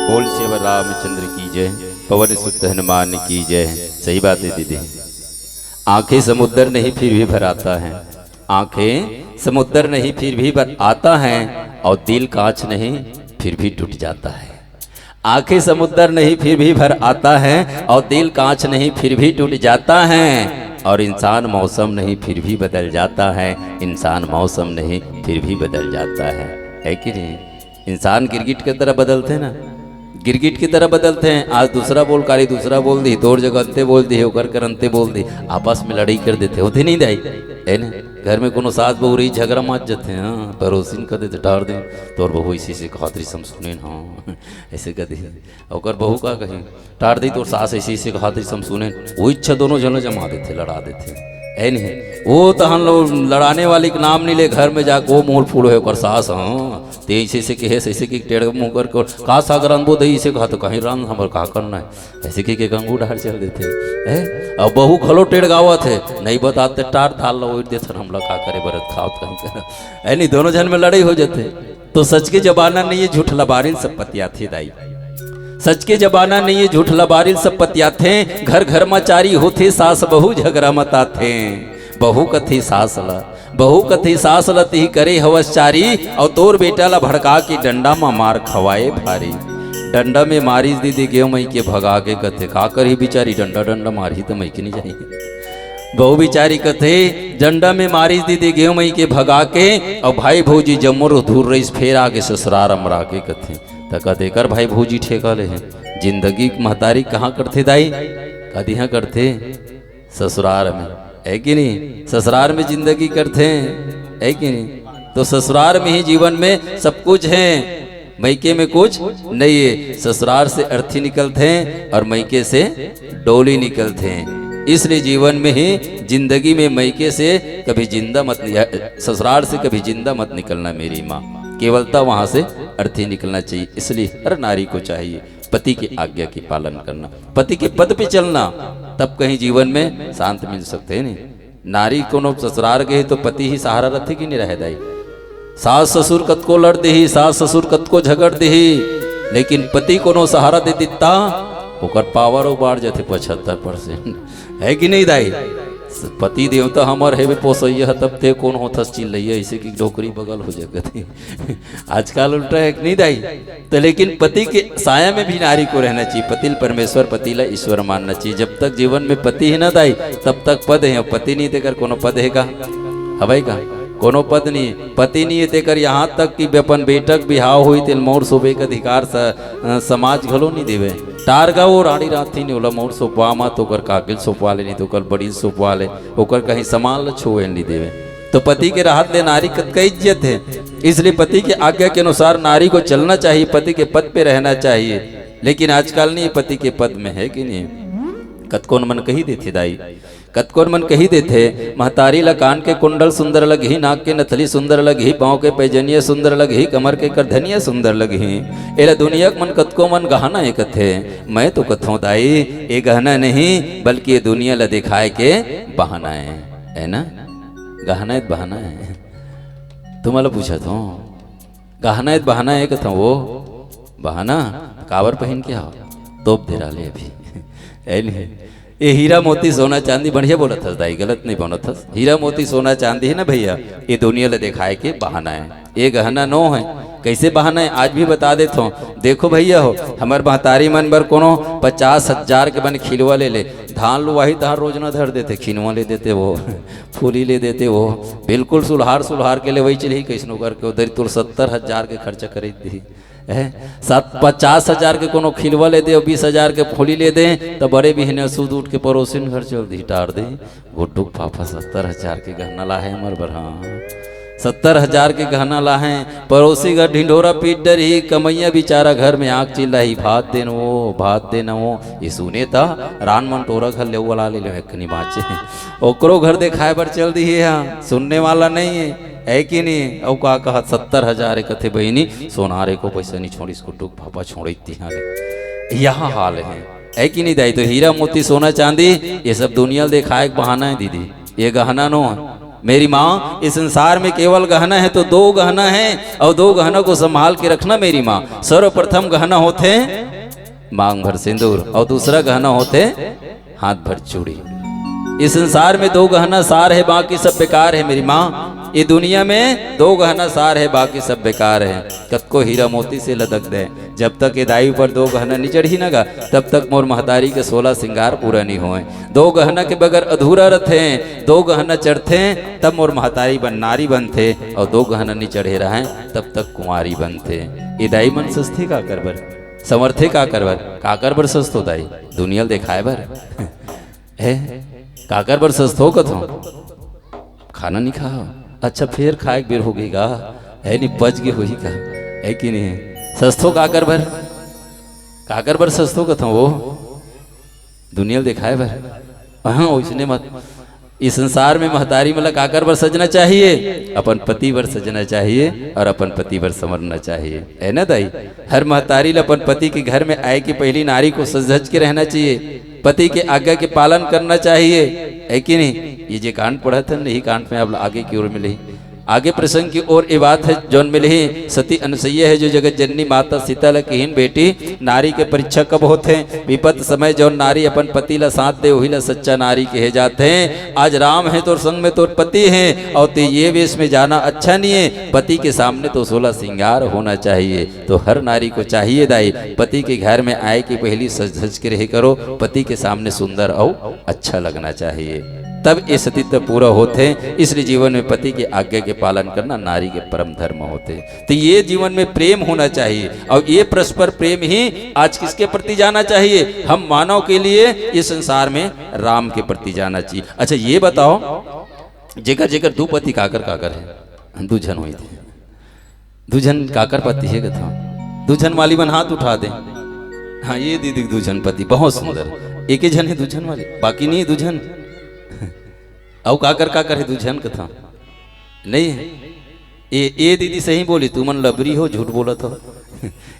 बोल श्री रामचंद्र की जय, पवन सुत हनुमान की जय। सही बात है दीदी। आंखें समुद्र नहीं फिर भी भर आता है, आंखें समुद्र नहीं फिर भी भर आता है, और दिल कांच नहीं फिर भी टूट जाता है। आंखें समुद्र नहीं फिर भी भर आता है, और दिल कांच नहीं फिर भी टूट जाता है। और इंसान मौसम नहीं फिर भी बदल जाता है, इंसान मौसम नहीं फिर भी बदल जाता है कि नहीं। इंसान गिरगिट की तरह बदलते ना, गिरगिट की तरह बदलते हैं। आज दूसरा बोल कारी दूसरा बोल दी, तोड़ जगह अंते बोल दी, होकर कर अंते बोल दी, आपस में लड़ाई कर देते होते नहीं दाई है ना। घर में कोनो सास बहू रही झगड़ा मच जाते हैं, हाँ पड़ोसिन कर देते टार दे तोर बहू इसी से खातरी सम सुने हाँ ऐसे कर दी। और बहू का कहीं टार दी तोर सास ऐसी से खातरी सम सुने, वो इच्छा दोनों जन जमा देते लड़ा देते है नहीं। वो तो हम लोग लड़ाने वाले के नाम नहीं ले, घर में जाकर वो मोल फूल हो कर सास हाँ ते ऐसे से कहे ऐसे कि टेढ़ मुँह कर का सागर अनबो दही से कहा तो कहीं रन हमारे कहा करना है ऐसे कि गंगू ढार चल देते है। अब बहू खलो टेढ़ गावत है नहीं बताते टार थाल लो देते हमला का करे बरत खाओ कहीं कर है नहीं। दोनों जन में लड़ाई हो जाते। तो सच के जमाना नहीं है, झूठ लबारिल सब पतिया थे दाई। सच के जमाना नहीं है, झूठ लबारिल सब पतिया थे। घर घर में चारी होते सास बहू झगड़ा मता थे। बहू कथी सास ला, बहू कथी सास लती करे हवस चारी, और तोर बेटा ला भड़का के डंडा में मार खवाए भारी। डंडा में मारी दीदी गेहूं मई के भगा के कथे का करी बिचारी डंडा डंडा मारी तो मई के नहीं जाएगी। बहू बिचारी कथे डंडा में मारी दीदी गेहूं मई के भगा के, और भाई भौजी जमुर धूर रईस फेर आगे ससुरार अमरा के कथे तक देकर भाई भौजी ठेका ले हैं। जिंदगी महतारी कहाँ करते दाई, कदी यहाँ करते ससुरार में है कि नहीं। ससुरार में जिंदगी करते हैं है कि नहीं। तो ससुरार में ही जीवन में सब कुछ है, मैके में कुछ नहीं है। ससुरार से अर्थी निकलते हैं और मैके से डोली निकलते हैं। इसलिए जीवन में ही जिंदगी में मैके से कभी जिंदा मत, ससुराल से कभी जिंदा मत निकलना मेरी माँ, केवलता वहां से अर्थी निकलना चाहिए। इसलिए हर नारी को चाहिए पति की आज्ञा की पालन करना, पति के पद पे चलना, तब कहीं जीवन में शांत मिल सकते हैं। नहीं नारी को ससुराल गए तो पति ही सहारा रथे कि नहीं रह दाई। सास ससुर कत को लड़ दे, सास ससुर कत को झगड़ दे, लेकिन पति को सहारा दे देता ओकर पावर बाढ़ जाते 75% है कि नहीं दाई। पति देवता हमार है पोसैया तब ते कौन होथस चिल्लैया ऐसे की डोकरी बगल हो जाती आजकल उल्टा है कि नहीं दाई। तो लेकिन पति के साया में भी नारी को रहना चाहिए। पति परमेश्वर पति ला ईश्वर मानना चाहिए। जब तक जीवन में पति है ना दाई तब तक पद है। पति नहीं देकर कोनो पद है का हवाई का कोनो पद नहीं, पति नहीं तेकर यहाँ तक कि अपन बेटक बिहाव हुई तिल मोर सोबे का अधिकार समाज घलो नहीं देवे। टारगा वो रानी राथी ने बोला मोर सोपवा मा तो कर काकिल सोपवा ले, नहीं तो कर बड़ी सोपवा ले, होकर कहीं सामान छुए नहीं देवे। तो पति के राहत ले नारी कत इज्जत है। इसलिए पति की आज्ञा के अनुसार नारी को चलना चाहिए, पति के पद पे रहना चाहिए। लेकिन आजकल नहीं पति के पद में है कि नहीं। कतकोन मन कही देते दाई, कतकोन मन कही देते महतारी ला कान के कुंडल सुंदर लगी, नाक के नथली सुंदर लगी, पाँव के पैजनिया सुंदर लगी, कमर के करधनिया सुंदर लगी। एला दुनिया मन कतको मन गहना है कथे। मैं तो कथों दाई ये गहना नहीं बल्कि ये दुनिया ला दिखाए के बहाना है ना। गहना है बहाना है। तुम्हारा पूछा तो गहना है बहाना है कथो वो बहाना कावर पहन के आओ तोप दे रहा ले अभी है नहीं। ये हीरा मोती सोना चांदी बढ़िया बोला था दाई, गलत नहीं बोला था। हीरा मोती सोना चांदी है ना भैया, ये दुनिया ले दिखाए के बहाना है। ये गहना नो है। कैसे बहाना है आज भी बता देता हूँ। देखो भैया हो हमार महतारी मन बर कोनो 50,000 के बन खिलवा ले धान लो वही धान रोज ना धर देते, खिनवा ले देते वो फूली ले देते वो बिल्कुल सुलहार के ले वही चली कैसनो करके उधर तुर 70,000 के खर्चा कर दी है। 50,000 के कोनो खिलवा ले दे और 20,000 के फूली ले दे तो बड़े भी सूद उठ के पड़ोसिन घर चल दी टार दे। गुड्डू पापा 70,000 के गहना ला है हमारे बर, हाँ 70,000 के गहना ला है। पड़ोसी घर ढिंढोरा पीट डरी, कमैया बेचारा घर में आग चिल्लाई भात देन वो ये सुने था रान मन टोरा घर ले वाला ले ले बाचे ओकरो घर दिखाए बर चल दी है। यहाँ सुनने वाला नहीं है कि नहीं। और का कहा 70,000 कथे बहनी सोनारे को पैसा नहीं छोड़ी इसको टूक पापा छोड़ी यहाँ हाल है कि नहीं दाई। तो हीरा मोती सोना चांदी ये सब दुनिया दिखाए बहाना है दीदी। ये गहना नो मेरी माँ इस संसार में केवल गहना है तो दो गहना है, और दो गहना को संभाल के रखना मेरी माँ। सर्वप्रथम गहना होते मांग भर सिंदूर, और दूसरा गहना होते हाथ भर चूड़ी। इस संसार में दो गहना सार है, बाकी सब बेकार है मेरी माँ। ये दुनिया में दो गहना सार है, बाकी सब बेकार है। कतको हीरा मोती से लदक दे, जब तक ये दाई पर दो गहना नहीं चढ़ी नगा, तब तक मोर महतारी के 16 श्रृंगार पूरा नहीं हुए। दो गहना के बगैर अधूरा रहते, दो गहना चढ़ते तब मोर महतारी बन नारी बनते, और दो गहना नहीं चढ़े रहे तब तक कुंवारी बनते। ये दाई मन सस्ती का करबर, समर्थे का करबर, का करबर सस्तो दाई दुनिया दिखाए बर है, काकर बर सस्तो कथो खाना नहीं खाओ, अच्छा फिर खाए बेर हो गई का है, नहीं पच गई हुई का है कि नहीं। सस्तो काकर बर सस्तो कथो वो दुनिया दिखाए बर। हाँ उसने मत, इस संसार में महतारी मतलब काकर बर सजना चाहिए, अपन पति बर सजना चाहिए, और अपन पति बर समरना चाहिए, है ना दाई। हर महतारी ल अपन पति के घर में आए कि पहली नारी को सज धज के रहना चाहिए, पति के आज्ञा के पालन करना चाहिए, है कि नहीं। ये जो कांड पढ़ा था नहीं, कांड में अब आगे की ओर मिले, आगे प्रसंग की ओर ये बात है जौन मिले ही सती अनसुईया है जो जगत जननी माता सीता लकीन बेटी। नारी के परीक्षा कब होते हैं, विपत समय जौन नारी अपन पति ला साथ दे वही ला सच्चा नारी कहे जाते हैं। आज राम है तो संग में तो पति है, और ते ये वेश में जाना अच्छा नहीं है, पति के सामने तो 16 श्रृंगार होना चाहिए। तो हर नारी को चाहिए दाई पति के घर में आए कि पहली सज धज के रहे करो, पति के सामने सुंदर और अच्छा लगना चाहिए, तब ये सतीत्व पूरा होते। इसलिए जीवन में पति के आज्ञा के पालन करना नारी के परम धर्म होते। तो ये जीवन में प्रेम होना चाहिए, और ये परस्पर प्रेम ही आज किसके प्रति जाना चाहिए, हम मानव के लिए इस संसार में राम के प्रति जाना चाहिए। अच्छा ये बताओ, जेकर जेकर दो पति काकर काकर है, दुजन हुई थे, दुजन काकर पति है कथा, दुजन वाली बन हाथ उठा दे। हाँ ये दीदी दुजन पति बहुत सुंदर, एक ही जन है दुजन वाली, बाकी नहीं है दुजन। औ काकर है दुजन कथा नहीं है। ये दीदी सही बोली, तू मन लबरी हो, झूठ बोला था।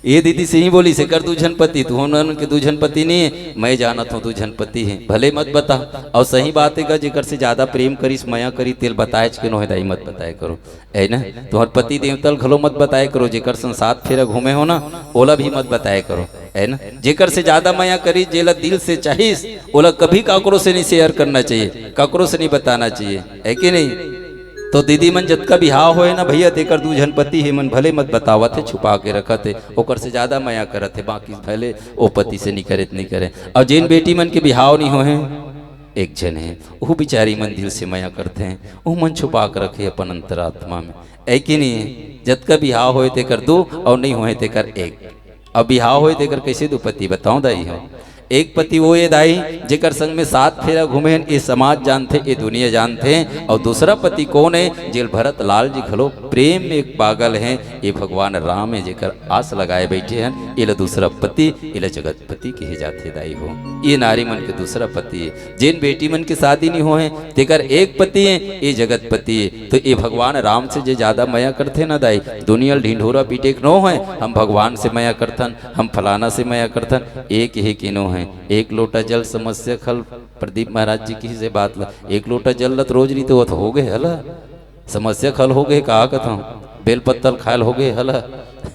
ये दीदी सही बोली से कर दुजन पति, तू उनके दुजन पति नहीं है, मैं जानत हूँ दुजन पति है, भले मत बता। और सही बात है जेकर से ज्यादा प्रेम करीस मया करी तेल बताए के नो है दाई मत बताए करो, है ना। तुम्हार पति देवतल घलो मत बताए करो, जेकर संग साथ फेरा घूमे हो ना ओला भी मत बताए करो, है ना। जेकर से ज्यादा मया करी जेला दिल से चाहिए ओला कभी काकरो से नहीं शेयर करना चाहिए, काकरो से नहीं बताना चाहिए, है कि नहीं। तो दीदी मन जतका बिहाव होए ना भैया तेकर दुजन पति है मन भले मत बतावत है, छुपा के रखत है, ओकर से ज्यादा मया करत है, बाकी भले ओ पति से नहीं करे नहीं करे। और जिन बेटी मन के बिहाव नहीं होए एक जन है, वो बिचारी मन दिल से मया करते हैं, वो मन छुपा के रखे अपन अंतरात्मा में, है कि नहीं। जतका बिहाव होए तेकर दो, और नहीं होए तेकर एक। अब बिहाव होए तेकर कैसे दो पति बताओ दाई हो। एक पति वो ये दाई जेकर संग में साथ फेरा घूमे, ये समाज जानते, ये दुनिया जानते हैं। और दूसरा पति कौन है, जेल भरत लाल जी खलो प्रेम में एक पागल हैं, ये भगवान राम है जेकर आस लगाए बैठे हैं। ये दूसरा पति ये जगत पति कहे जाते दाई हो। ये नारी मन के दूसरा पति है। जिन बेटी मन की शादी नहीं हो है तेकर एक पति है, ये जगत पति है। तो ये भगवान राम से जे ज्यादा मया करते ना दाई, दुनिया ढिंढोरा पीटे नो है, हम भगवान से मया करथन, हम फलाना से मया करथन, एक ही किनो है। एक लोटा जल समस्या खल, प्रदीप महाराज जी की से बात ला, एक लोटा जल लत रोज नहीं तो हो गए हला, समस्या खल हो गए कहा कथा, बेलपत्तल खायल हो गए हला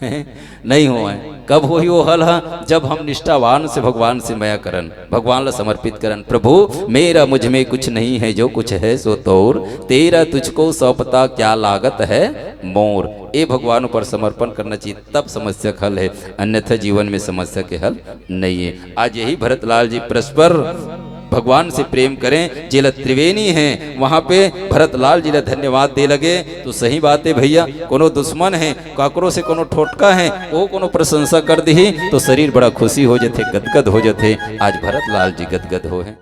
नहीं हुआ है। कब हो वो हल है, जब हम निष्ठावान से भगवान से मया करन, भगवान ला समर्पित करन। प्रभु मेरा मुझ में कुछ नहीं है, जो कुछ है सो तोर, तेरा तुझको सौंपता क्या लागत है मोर। ये भगवान पर समर्पण करना चाहिए, तब समस्या का हल है, अन्यथा जीवन में समस्या के हल नहीं है। आज यही भरतलाल जी परस्पर भगवान से प्रेम करें। जिला त्रिवेणी है वहाँ पे भरतलाल जिला धन्यवाद दे लगे तो सही बात है भैया। कोनो दुश्मन है, काकरो से कोनो ठोटका है, वो कोनो प्रशंसा कर दी तो शरीर बड़ा खुशी हो जाते, गदगद हो जाते। आज भरतलाल जी गदगद हो है।